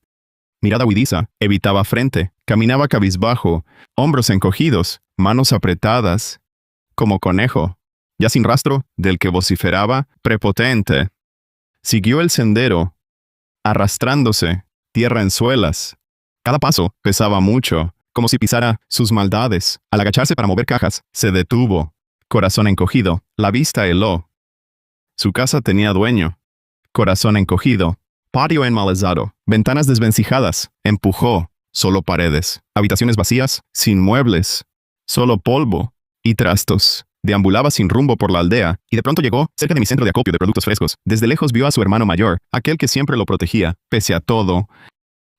Mirada huidiza, evitaba frente, caminaba cabizbajo, hombros encogidos, manos apretadas, como conejo, ya sin rastro del que vociferaba, prepotente. Siguió el sendero, arrastrándose, tierra en suelas. Cada paso pesaba mucho, como si pisara sus maldades. Al agacharse para mover cajas, se detuvo, corazón encogido, la vista heló. Su casa tenía dueño. Corazón encogido, patio enmalezado, ventanas desvencijadas, empujó, solo paredes, habitaciones vacías, sin muebles, solo polvo y trastos. Deambulaba sin rumbo por la aldea y de pronto llegó cerca de mi centro de acopio de productos frescos. Desde lejos vio a su hermano mayor, aquel que siempre lo protegía, pese a todo.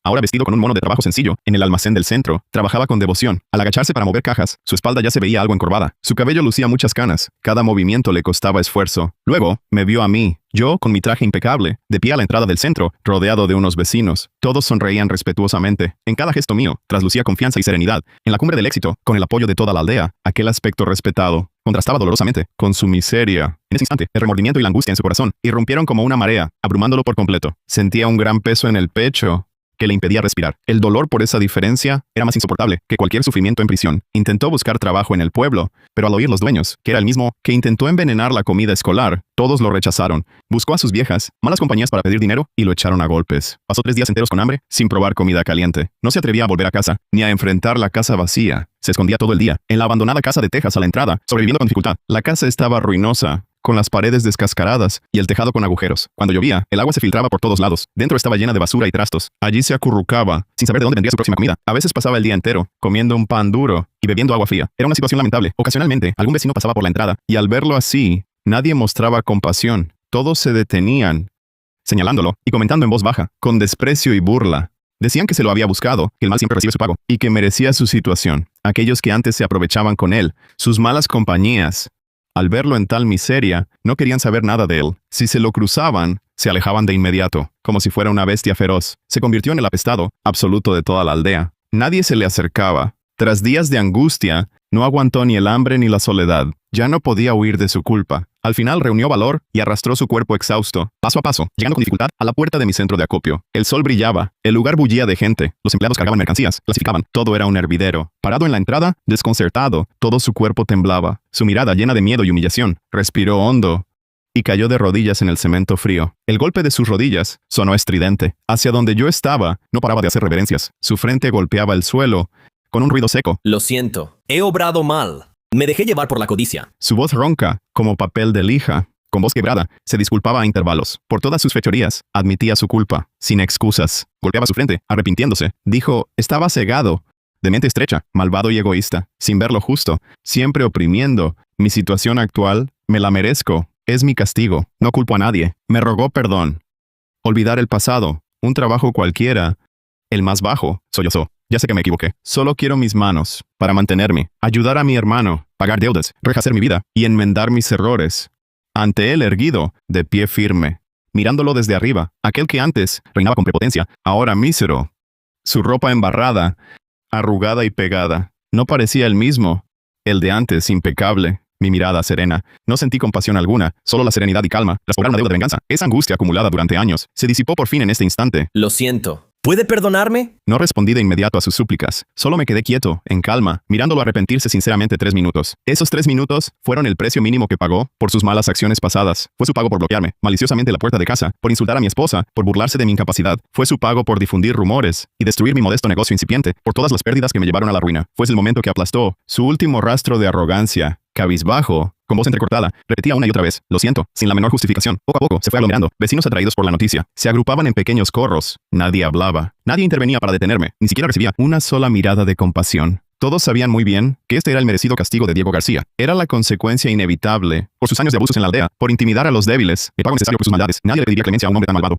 Ahora vestido con un mono de trabajo sencillo, en el almacén del centro, trabajaba con devoción. Al agacharse para mover cajas, su espalda ya se veía algo encorvada. Su cabello lucía muchas canas. Cada movimiento le costaba esfuerzo. Luego, me vio a mí. Yo, con mi traje impecable, de pie a la entrada del centro, rodeado de unos vecinos. Todos sonreían respetuosamente. En cada gesto mío, traslucía confianza y serenidad. En la cumbre del éxito, con el apoyo de toda la aldea, aquel aspecto respetado contrastaba dolorosamente con su miseria. En ese instante, el remordimiento y la angustia en su corazón irrumpieron como una marea, abrumándolo por completo. Sentía un gran peso en el pecho que le impedía respirar. El dolor por esa diferencia era más insoportable que cualquier sufrimiento en prisión. Intentó buscar trabajo en el pueblo, pero al oír los dueños, que era el mismo que intentó envenenar la comida escolar, todos lo rechazaron. Buscó a sus viejas, malas compañías para pedir dinero y lo echaron a golpes. Pasó 3 días enteros con hambre, sin probar comida caliente. No se atrevía a volver a casa, ni a enfrentar la casa vacía. Se escondía todo el día, en la abandonada casa de tejas a la entrada, sobreviviendo con dificultad. La casa estaba ruinosa, con las paredes descascaradas y el tejado con agujeros. Cuando llovía, el agua se filtraba por todos lados. Dentro estaba llena de basura y trastos. Allí se acurrucaba, sin saber de dónde vendría su próxima comida. A veces pasaba el día entero, comiendo un pan duro y bebiendo agua fría. Era una situación lamentable. Ocasionalmente, algún vecino pasaba por la entrada, y al verlo así, nadie mostraba compasión. Todos se detenían, señalándolo y comentando en voz baja, con desprecio y burla. Decían que se lo había buscado, que el mal siempre recibe su pago, y que merecía su situación. Aquellos que antes se aprovechaban con él, sus malas compañías, al verlo en tal miseria, no querían saber nada de él. Si se lo cruzaban, se alejaban de inmediato, como si fuera una bestia feroz. Se convirtió en el apestado absoluto de toda la aldea. Nadie se le acercaba. Tras días de angustia, no aguantó ni el hambre ni la soledad. Ya no podía huir de su culpa. Al final reunió valor y arrastró su cuerpo exhausto, paso a paso, llegando con dificultad a la puerta de mi centro de acopio. El sol brillaba, el lugar bullía de gente, los empleados cargaban mercancías, clasificaban, todo era un hervidero. Parado en la entrada, desconcertado, todo su cuerpo temblaba, su mirada llena de miedo y humillación. Respiró hondo y cayó de rodillas en el cemento frío. El golpe de sus rodillas sonó estridente. Hacia donde yo estaba, no paraba de hacer reverencias. Su frente golpeaba el suelo con un ruido seco. Lo siento, he obrado mal. Me dejé llevar por la codicia. Su voz ronca, como papel de lija, con voz quebrada, se disculpaba a intervalos. Por todas sus fechorías, admitía su culpa, sin excusas. Golpeaba su frente, arrepintiéndose. Dijo, estaba cegado, de mente estrecha, malvado y egoísta, sin ver lo justo, siempre oprimiendo. Mi situación actual, me la merezco. Es mi castigo. No culpo a nadie. Me rogó perdón. Olvidar el pasado, un trabajo cualquiera. El más bajo, sollozó. Ya sé que me equivoqué. Solo quiero mis manos para mantenerme, ayudar a mi hermano, pagar deudas, rehacer mi vida y enmendar mis errores. Ante él erguido, de pie firme, mirándolo desde arriba, aquel que antes reinaba con prepotencia, ahora mísero. Su ropa embarrada, arrugada y pegada. No parecía el mismo, el de antes impecable. Mi mirada serena. No sentí compasión alguna, solo la serenidad y calma. Tras cobrar una deuda de venganza, esa angustia acumulada durante años, se disipó por fin en este instante. Lo siento. ¿Puede perdonarme? No respondí de inmediato a sus súplicas. Solo me quedé quieto, en calma, mirándolo arrepentirse sinceramente 3 minutos. Esos 3 minutos fueron el precio mínimo que pagó por sus malas acciones pasadas. Fue su pago por bloquearme maliciosamente la puerta de casa, por insultar a mi esposa, por burlarse de mi incapacidad. Fue su pago por difundir rumores y destruir mi modesto negocio incipiente, por todas las pérdidas que me llevaron a la ruina. Fue el momento que aplastó su último rastro de arrogancia. Cabizbajo, con voz entrecortada, repetía una y otra vez, lo siento, sin la menor justificación. Poco a poco se fue aglomerando, vecinos atraídos por la noticia. Se agrupaban en pequeños corros. Nadie hablaba. Nadie intervenía para detenerme. Ni siquiera recibía una sola mirada de compasión. Todos sabían muy bien que este era el merecido castigo de Diego García. Era la consecuencia inevitable por sus años de abusos en la aldea, por intimidar a los débiles, el pago necesario por sus maldades. Nadie le pediría clemencia a un hombre tan malvado.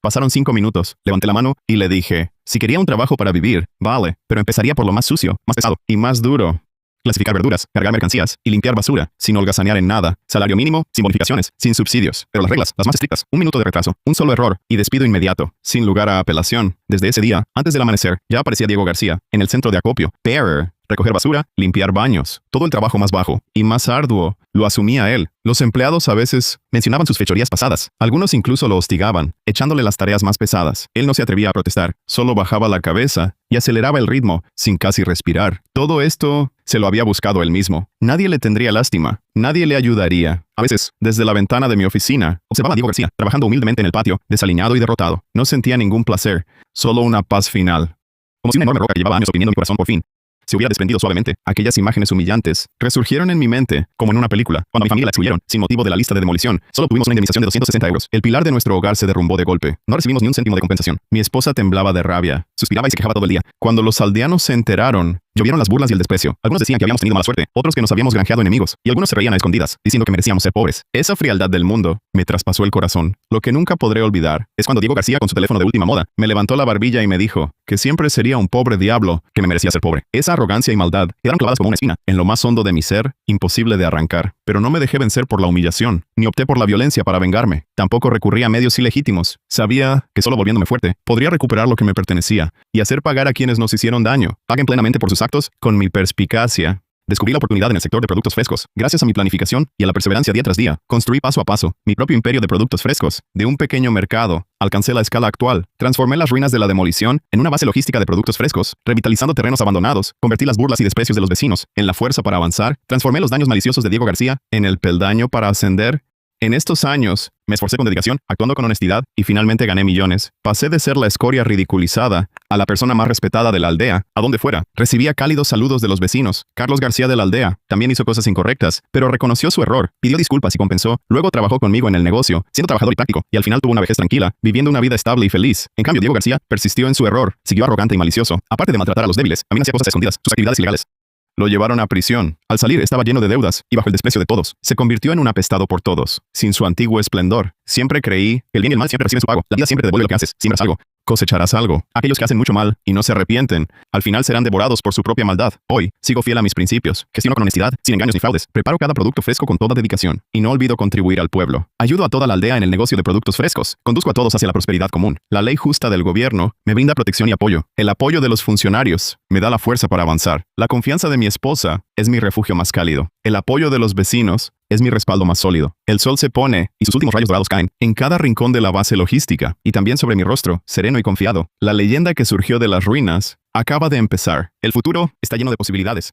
Pasaron 5 minutos, levanté la mano y le dije, si quería un trabajo para vivir, vale, pero empezaría por lo más sucio, más pesado y más duro. Clasificar verduras, cargar mercancías y limpiar basura, sin holgazanear en nada. Salario mínimo, sin bonificaciones, sin subsidios. Pero las reglas, las más estrictas. 1 minuto de retraso, un solo error y despido inmediato, sin lugar a apelación. Desde ese día, antes del amanecer, ya aparecía Diego García, en el centro de acopio. Bearer. Recoger basura, limpiar baños. Todo el trabajo más bajo y más arduo lo asumía él. Los empleados a veces mencionaban sus fechorías pasadas. Algunos incluso lo hostigaban, echándole las tareas más pesadas. Él no se atrevía a protestar, solo bajaba la cabeza y aceleraba el ritmo, sin casi respirar. Todo esto se lo había buscado él mismo. Nadie le tendría lástima, nadie le ayudaría. A veces, desde la ventana de mi oficina, observaba a Diego García, trabajando humildemente en el patio, desaliñado y derrotado. No sentía ningún placer, solo una paz final. Como si una enorme roca que llevaba años oprimiendo mi corazón por fin se hubiera desprendido suavemente. Aquellas imágenes humillantes resurgieron en mi mente, como en una película. Cuando mi familia la excluyeron, sin motivo de la lista de demolición, solo tuvimos una indemnización de 260 euros. El pilar de nuestro hogar se derrumbó de golpe. No recibimos ni un céntimo de compensación. Mi esposa temblaba de rabia, suspiraba y se quejaba todo el día. Cuando los aldeanos se enteraron, llovieron las burlas y el desprecio. Algunos decían que habíamos tenido mala suerte, otros que nos habíamos granjeado enemigos, y algunos se reían a escondidas, diciendo que merecíamos ser pobres. Esa frialdad del mundo me traspasó el corazón. Lo que nunca podré olvidar es cuando Diego García, con su teléfono de última moda, me levantó la barbilla y me dijo que siempre sería un pobre diablo que me merecía ser pobre. Esa arrogancia y maldad quedaron clavadas como una espina en lo más hondo de mi ser, imposible de arrancar. Pero no me dejé vencer por la humillación, ni opté por la violencia para vengarme. Tampoco recurrí a medios ilegítimos. Sabía que solo volviéndome fuerte podría recuperar lo que me pertenecía y hacer pagar a quienes nos hicieron daño. Paguen plenamente por sus actos. Con mi perspicacia, descubrí la oportunidad en el sector de productos frescos. Gracias a mi planificación y a la perseverancia día tras día, construí paso a paso mi propio imperio de productos frescos. De un pequeño mercado, alcancé la escala actual. Transformé las ruinas de la demolición en una base logística de productos frescos, revitalizando terrenos abandonados. Convertí las burlas y desprecios de los vecinos en la fuerza para avanzar. Transformé los daños maliciosos de Diego García en el peldaño para ascender. En estos años, me esforcé con dedicación, actuando con honestidad, y finalmente gané millones. Pasé de ser la escoria ridiculizada a la persona más respetada de la aldea. A donde fuera, recibía cálidos saludos de los vecinos. Carlos García de la aldea también hizo cosas incorrectas, pero reconoció su error, pidió disculpas y compensó. Luego trabajó conmigo en el negocio, siendo trabajador y práctico, y al final tuvo una vejez tranquila, viviendo una vida estable y feliz. En cambio, Diego García persistió en su error, siguió arrogante y malicioso. Aparte de maltratar a los débiles, también hacía cosas escondidas, sus actividades ilegales. Lo llevaron a prisión. Al salir estaba lleno de deudas y bajo el desprecio de todos. Se convirtió en un apestado por todos, sin su antiguo esplendor. Siempre creí que el bien y el mal siempre reciben su pago. La vida siempre te devuelve lo que haces. Siembras algo, cosecharás algo. Aquellos que hacen mucho mal y no se arrepienten, al final serán devorados por su propia maldad. Hoy, sigo fiel a mis principios. Gestiono con honestidad, sin engaños ni fraudes. Preparo cada producto fresco con toda dedicación. Y no olvido contribuir al pueblo. Ayudo a toda la aldea en el negocio de productos frescos. Conduzco a todos hacia la prosperidad común. La ley justa del gobierno me brinda protección y apoyo. El apoyo de los funcionarios me da la fuerza para avanzar. La confianza de mi esposa es mi refugio más cálido. El apoyo de los vecinos es mi respaldo más sólido. El sol se pone y sus últimos rayos dorados caen en cada rincón de la base logística y también sobre mi rostro, sereno y confiado. La leyenda que surgió de las ruinas acaba de empezar. El futuro está lleno de posibilidades.